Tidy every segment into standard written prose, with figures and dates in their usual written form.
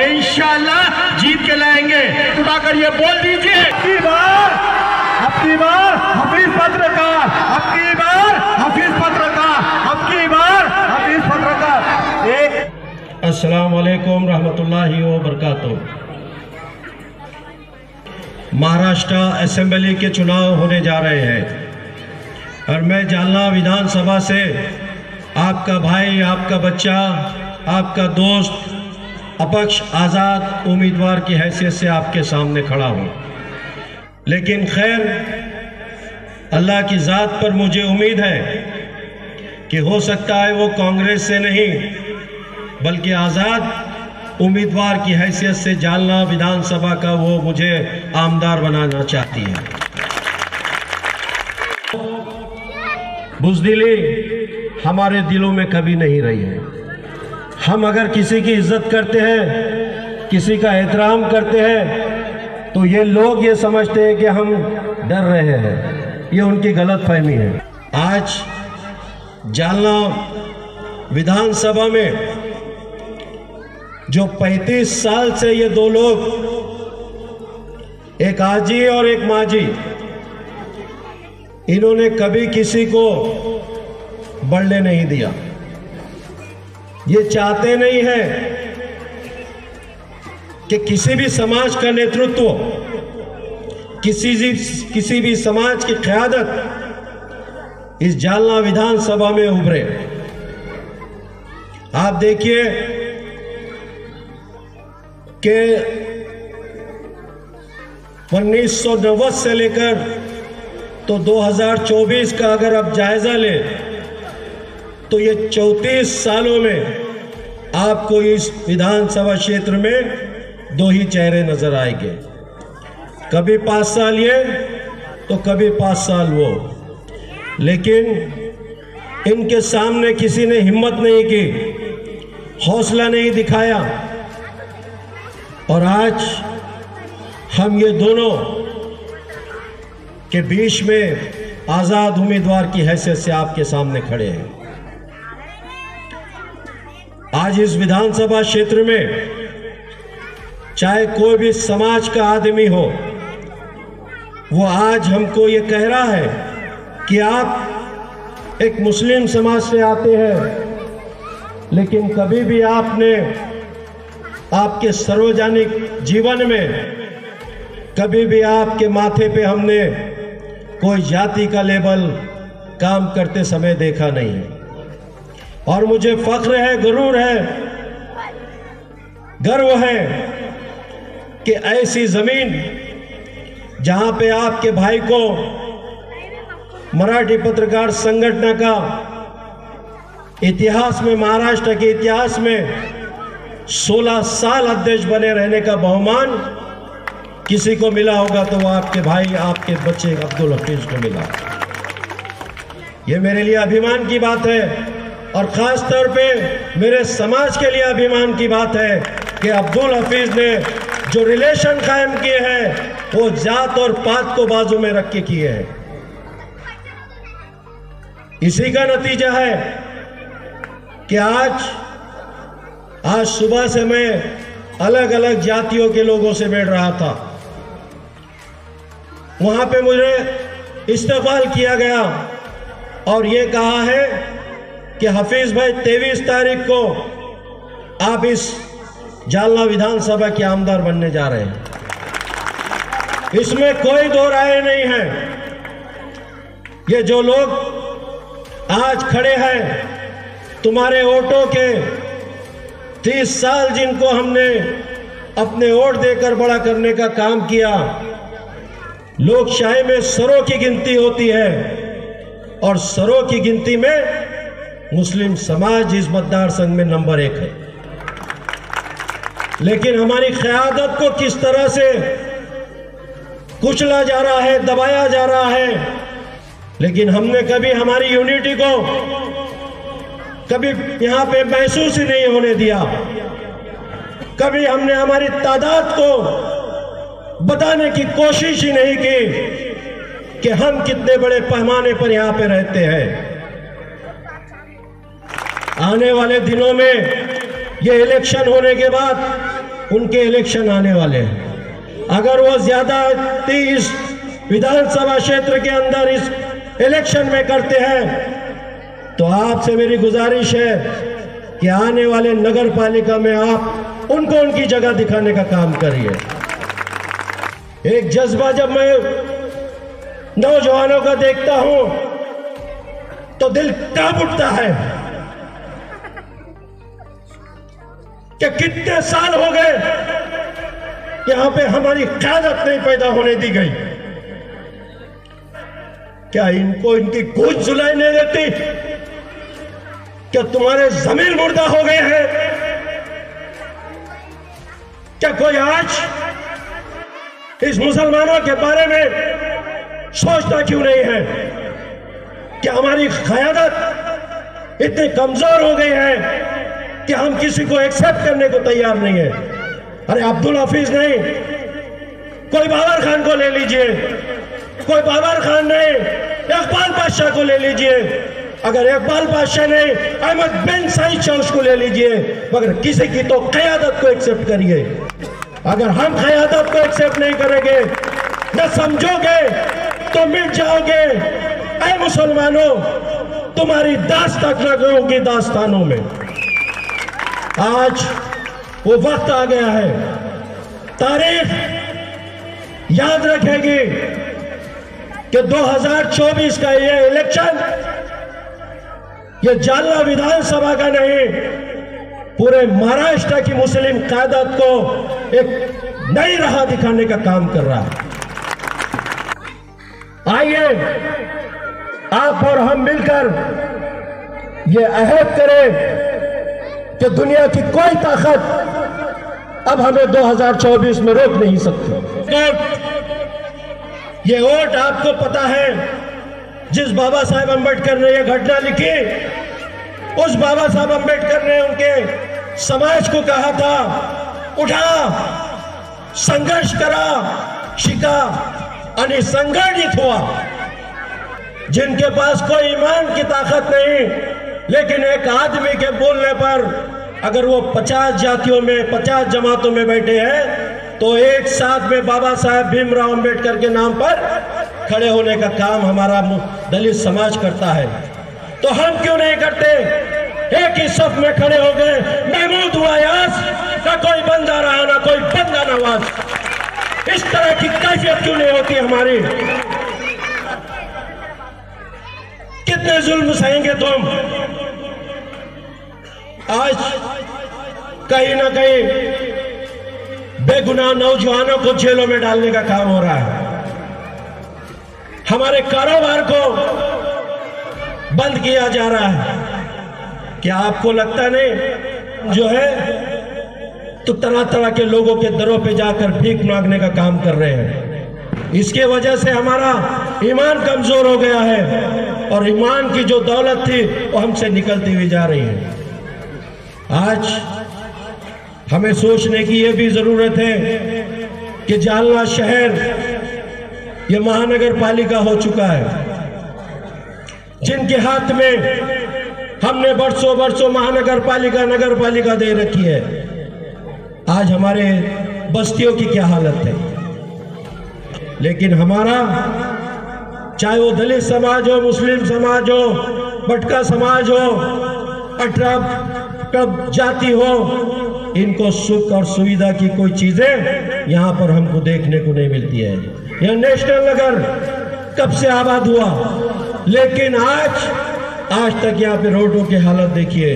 इंशाअल्लाह जीत के लाएंगे। उठाकर ये बोल दीजिए, अबकी बार हफीज पत्रकार, अबकी बार हफीज पत्रकार, अबकी बार हफीज पत्रकार। एक अस्सलाम वालेकुम रहमतुल्लाहि व बरकातुहू। महाराष्ट्र असेंबली के चुनाव होने जा रहे हैं और मैं जालना विधानसभा से आपका भाई, आपका बच्चा, आपका दोस्त, अपक्ष आज़ाद उम्मीदवार की हैसियत से आपके सामने खड़ा हूँ। लेकिन खैर, अल्लाह की ज़ात पर मुझे उम्मीद है कि हो सकता है वो कांग्रेस से नहीं बल्कि आज़ाद उम्मीदवार की हैसियत से जालना विधानसभा का वो मुझे आमदार बनाना चाहती है। बुज़दिली हमारे दिलों में कभी नहीं रही है। हम अगर किसी की इज्जत करते हैं, किसी का एहतराम करते हैं, तो ये लोग ये समझते हैं कि हम डर रहे हैं। ये उनकी गलत फहमी है। आज जालना विधानसभा में जो 35 साल से ये दो लोग, एक आजी और एक माजी, इन्होंने कभी किसी को बढ़ने नहीं दिया। ये चाहते नहीं है कि किसी भी समाज का नेतृत्व, किसी भी समाज की क़यादत इस जालना विधानसभा में उभरे। आप देखिए कि 1990 से लेकर तो 2024 का अगर आप जायजा लें तो ये 34 सालों में आपको इस विधानसभा क्षेत्र में दो ही चेहरे नजर आएंगे। कभी 5 साल ये तो कभी 5 साल वो। लेकिन इनके सामने किसी ने हिम्मत नहीं की, हौसला नहीं दिखाया, और आज हम ये दोनों के बीच में आज़ाद उम्मीदवार की हैसियत से आपके सामने खड़े हैं। आज इस विधानसभा क्षेत्र में चाहे कोई भी समाज का आदमी हो, वो आज हमको ये कह रहा है कि आप एक मुस्लिम समाज से आते हैं, लेकिन कभी भी आपने आपके सार्वजनिक जीवन में कभी भी आपके माथे पे हमने कोई जाति का लेबल काम करते समय देखा नहीं है। और मुझे फख्र है, गुरूर है, गर्व है कि ऐसी जमीन जहां पे आपके भाई को मराठी पत्रकार संगठन का इतिहास में, महाराष्ट्र के इतिहास में 16 साल अध्यक्ष बने रहने का बहुमान किसी को मिला होगा तो वो आपके भाई, आपके बच्चे अब्दुल हफीज को मिला। ये मेरे लिए अभिमान की बात है और ख़ास तौर पे मेरे समाज के लिए अभिमान की बात है कि अब्दुल हफीज ने जो रिलेशन कायम किए हैं वो जात और पात को बाजू में रख के किए हैं। इसी का नतीजा है कि आज सुबह से मैं अलग अलग जातियों के लोगों से मिल रहा था। वहां पे मुझे इस्तकबाल किया गया और ये कहा है कि हफीज भाई 23 तारीख को आप इस जालना विधानसभा के आमदार बनने जा रहे हैं। इसमें कोई दो राय नहीं है। ये जो लोग आज खड़े हैं तुम्हारे वोटों के 30 साल जिनको हमने अपने वोट देकर बड़ा करने का काम किया, लोकशाही में सरों की गिनती होती है और सरों की गिनती में मुस्लिम समाज इस मतदार संघ में नंबर 1 है। लेकिन हमारी क़यादत को किस तरह से कुचला जा रहा है, दबाया जा रहा है। लेकिन हमने कभी हमारी यूनिटी को कभी यहां पे महसूस ही नहीं होने दिया। कभी हमने हमारी तादाद को बताने की कोशिश ही नहीं की कि हम कितने बड़े पैमाने पर यहां पे रहते हैं। आने वाले दिनों में ये इलेक्शन होने के बाद उनके इलेक्शन आने वाले हैं। अगर वो ज्यादती इस विधानसभा क्षेत्र के अंदर इस इलेक्शन में करते हैं तो आपसे मेरी गुजारिश है कि आने वाले नगर पालिका में आप उनको उनकी जगह दिखाने का काम करिए। एक जज्बा जब मैं नौजवानों का देखता हूं तो दिल कांप उठता है कि कितने साल हो गए यहां पे हमारी क़यादत नहीं पैदा होने दी गई। क्या इनको इनकी गूंज सुनाई नहीं देती? क्या तुम्हारे जमीन मुर्दा हो गए हैं? क्या कोई आज इस मुसलमानों के बारे में सोचता क्यों नहीं है? क्या हमारी क़यादत इतनी कमजोर हो गई है कि हम किसी को एक्सेप्ट करने को तैयार नहीं है? अरे अब्दुल हफीज नहीं, कोई बाबर खान को ले लीजिए, कोई बाबर खान नहीं, इकबाल पातशाह को ले लीजिए, अगर इकबाल पातशाह नहीं अहमद बिन सईद चौश को ले लीजिए, मगर किसी की तो क़यादत को एक्सेप्ट करिए। अगर हम क़यादत को एक्सेप्ट नहीं करेंगे, न समझोगे तो मिट जाओगे। ऐ मुसलमानों, तुम्हारी दास्तान लोगों की दास्तानों में आज वो वक्त आ गया है। तारीख याद रखेगी कि 2024 का ये इलेक्शन ये जालना विधानसभा का नहीं, पूरे महाराष्ट्र की मुस्लिम क़यादत को एक नई राह दिखाने का काम कर रहा है। आइए आप और हम मिलकर ये अहद करें कि दुनिया की कोई ताकत अब हमें 2024 में रोक नहीं सकती। ये वोट आपको पता है, जिस बाबा साहेब अम्बेडकर ने यह घटना लिखी, उस बाबा साहेब अम्बेडकर ने उनके समाज को कहा था, उठा, संघर्ष करा, शिका आणि संगठित हुआ। जिनके पास कोई ईमान की ताकत नहीं, लेकिन एक आदमी के बोलने पर अगर वो 50 जातियों में 50 जमातों में बैठे हैं तो एक साथ में बाबा साहेब भीमराव अंबेडकर के नाम पर खड़े होने का काम हमारा दलित समाज करता है। तो हम क्यों नहीं करते? एक ही सफ में खड़े हो गए। महमूद हुआयास ना कोई बंदा रहा, ना कोई बंदा नवाज। इस तरह की कैफियत क्यों नहीं होती हमारी? कितने जुल्म सहेंगे तुम? आज कहीं ना कहीं बेगुनाह नौजवानों को जेलों में डालने का काम हो रहा है। हमारे कारोबार को बंद किया जा रहा है। क्या आपको लगता नहीं जो है तो तरह तरह के लोगों के दरों पे जाकर भीख मांगने का काम कर रहे हैं। इसके वजह से हमारा ईमान कमजोर हो गया है और ईमान की जो दौलत थी वो हमसे निकलती हुई जा रही है। आज हमें सोचने की यह भी जरूरत है कि जालना शहर ये महानगर पालिका हो चुका है, जिनके हाथ में हमने बरसों बरसों महानगर पालिका नगर पालिका दे रखी है। आज हमारे बस्तियों की क्या हालत है। लेकिन हमारा, चाहे वो दलित समाज हो, मुस्लिम समाज हो, भटका समाज हो, 18 जाति हो, इनको सुख और सुविधा की कोई चीजें यहां पर हमको देखने को नहीं मिलती है। यह नेशनल नगर कब से आबाद हुआ, लेकिन आज आज तक यहाँ पे रोडों की हालत देखिए,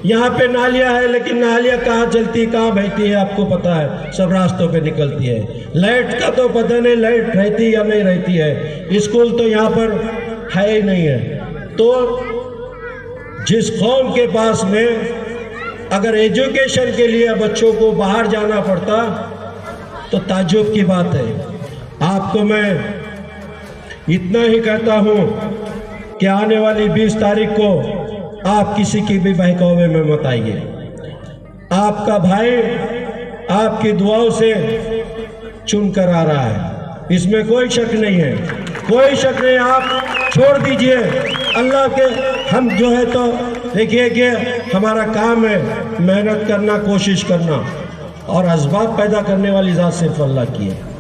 यहाँ पे नालियाँ है लेकिन नालियाँ कहाँ चलती है, कहाँ बहती है आपको पता है, सब रास्तों पे निकलती है। लाइट का तो पता नहीं लाइट रहती या नहीं रहती है, स्कूल तो यहाँ पर है ही नहीं है। तो जिस कौम के पास में अगर एजुकेशन के लिए बच्चों को बाहर जाना पड़ता तो ताज्जुब की बात है। आपको मैं इतना ही कहता हूँ कि आने वाली 20 तारीख को आप किसी की भी बहकावे में मत आइए। आपका भाई आपकी दुआओं से चुनकर आ रहा है, इसमें कोई शक नहीं है, कोई शक नहीं। आप छोड़ दीजिए अल्लाह के, हम जो है तो देखिए कि हमारा काम है मेहनत करना, कोशिश करना, और असबाब पैदा करने वाली ज़ात सिर्फ अल्लाह की है।